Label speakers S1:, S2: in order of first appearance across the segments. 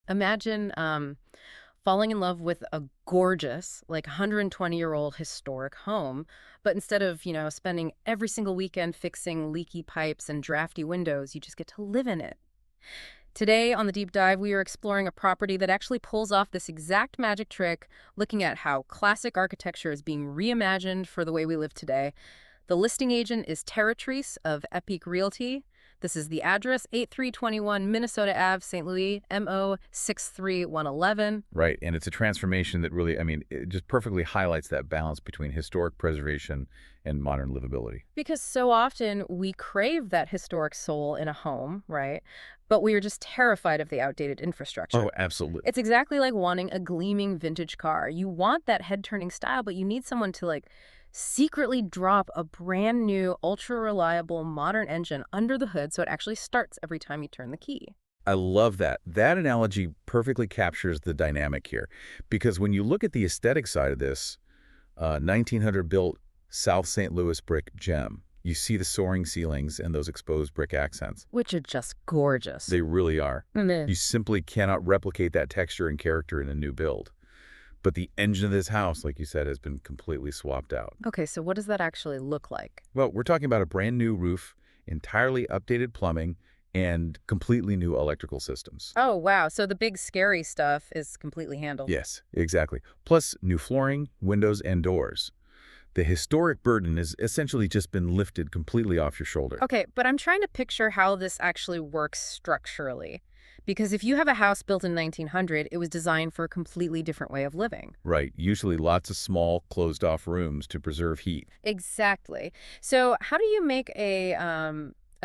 S1: Imagine falling in love with a gorgeous, like 120-year-old historic home, but instead of, spending every single weekend fixing leaky pipes and drafty windows, you just get to live in it. Today on the deep dive, we are exploring a property that actually pulls off this exact magic trick, looking at how classic architecture is being reimagined for the way we live today. The listing agent is Terra Treece of Epique Realty. This is the address, 8321 Minnesota Ave, St. Louis, MO 63111.
S2: Right, and it's a transformation that really, it just perfectly highlights that balance between historic preservation and modern livability.
S1: Because so often we crave that historic soul in a home, right? But we are just terrified of the outdated infrastructure.
S2: Oh, absolutely.
S1: It's exactly like wanting a gleaming vintage car. You want that head-turning style, but you need someone to secretly drop a brand new, ultra-reliable modern engine under the hood so it actually starts every time you turn the key.
S2: I love that. That analogy perfectly captures the dynamic here. Because when you look at the aesthetic side of this, 1900 built South St. Louis brick gem, you see the soaring ceilings and those exposed brick accents.
S1: Which are just gorgeous.
S2: They really are.
S1: Mm.
S2: You simply cannot replicate that texture and character in a new build. But the engine of this house, like you said, has been completely swapped out.
S1: Okay, so what does that actually look like?
S2: Well, we're talking about a brand new roof, entirely updated plumbing, and completely new electrical systems.
S1: Oh, wow. So the big scary stuff is completely handled.
S2: Yes, exactly. Plus new flooring, windows, and doors. The historic burden has essentially just been lifted completely off your shoulder.
S1: Okay, but I'm trying to picture how this actually works structurally. Because if you have a house built in 1900, it was designed for a completely different way of living.
S2: Right, usually lots of small, closed-off rooms to preserve heat.
S1: Exactly. So how do you make a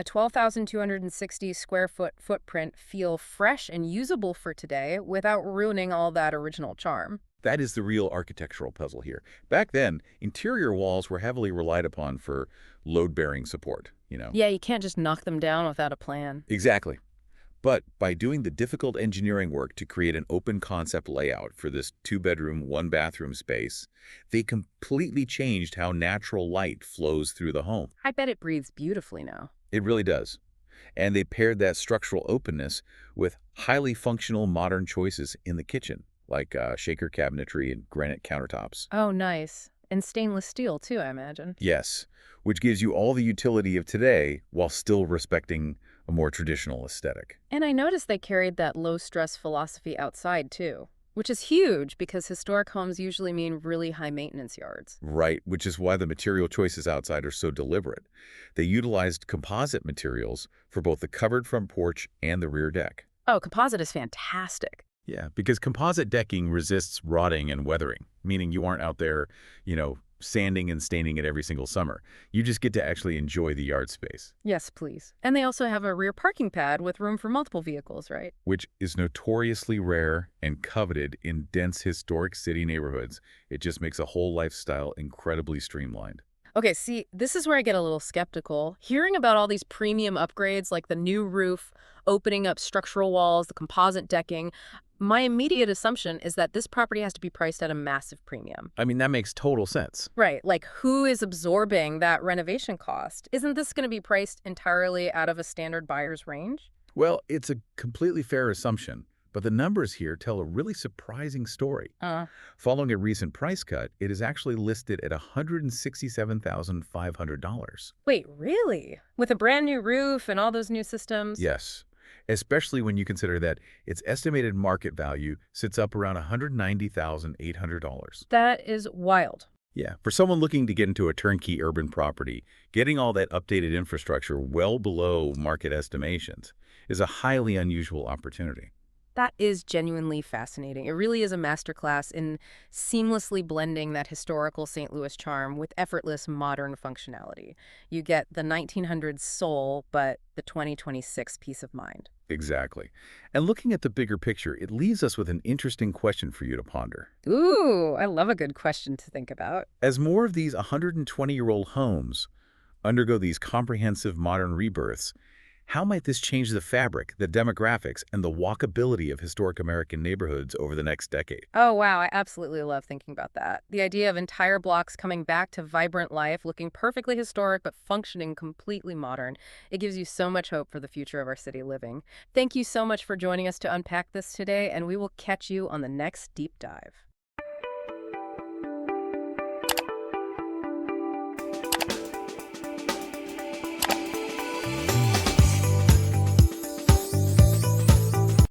S1: 12,260 square foot footprint feel fresh and usable for today without ruining all that original charm?
S2: That is the real architectural puzzle here. Back then, interior walls were heavily relied upon for load-bearing support.
S1: Yeah, you can't just knock them down without a plan.
S2: Exactly. But by doing the difficult engineering work to create an open concept layout for this two-bedroom, one-bathroom space, they completely changed how natural light flows through the home.
S1: I bet it breathes beautifully now.
S2: It really does. And they paired that structural openness with highly functional modern choices in the kitchen, like shaker cabinetry and granite countertops.
S1: Oh, nice. And stainless steel, too, I imagine.
S2: Yes, which gives you all the utility of today while still respecting a more traditional aesthetic.
S1: And I noticed they carried that low-stress philosophy outside, too, which is huge because historic homes usually mean really high-maintenance yards.
S2: Right, which is why the material choices outside are so deliberate. They utilized composite materials for both the covered front porch and the rear deck.
S1: Oh, composite is fantastic.
S2: Yeah, because composite decking resists rotting and weathering, meaning you aren't out there, sanding and staining it every single summer. You just get to actually enjoy the yard space.
S1: Yes, please. And they also have a rear parking pad with room for multiple vehicles, right?
S2: Which is notoriously rare and coveted in dense historic city neighborhoods. It just makes a whole lifestyle incredibly streamlined.
S1: Okay, see, this is where I get a little skeptical. Hearing about all these premium upgrades like the new roof, opening up structural walls, the composite decking, my immediate assumption is that this property has to be priced at a massive premium.
S2: That makes total sense.
S1: Right, like who is absorbing that renovation cost? Isn't this going to be priced entirely out of a standard buyer's range?
S2: Well, it's a completely fair assumption, but the numbers here tell a really surprising story. Following a recent price cut, it is actually listed at $167,500.
S1: Wait, really? With a brand new roof and all those new systems?
S2: Yes, especially when you consider that its estimated market value sits up around $190,800.
S1: That is wild.
S2: Yeah, for someone looking to get into a turnkey urban property, getting all that updated infrastructure well below market estimations is a highly unusual opportunity.
S1: That is genuinely fascinating. It really is a masterclass in seamlessly blending that historical St. Louis charm with effortless modern functionality. You get the 1900s soul, but the 2026 peace of mind.
S2: Exactly. And looking at the bigger picture, it leaves us with an interesting question for you to ponder.
S1: Ooh, I love a good question to think about.
S2: As more of these 120-year-old homes undergo these comprehensive modern rebirths, How might this change the fabric, the demographics, and the walkability of historic American neighborhoods over the next decade?
S1: Oh, wow. I absolutely love thinking about that. The idea of entire blocks coming back to vibrant life, looking perfectly historic but functioning completely modern. It gives you so much hope for the future of our city living. Thank you so much for joining us to unpack this today, and we will catch you on the next deep dive.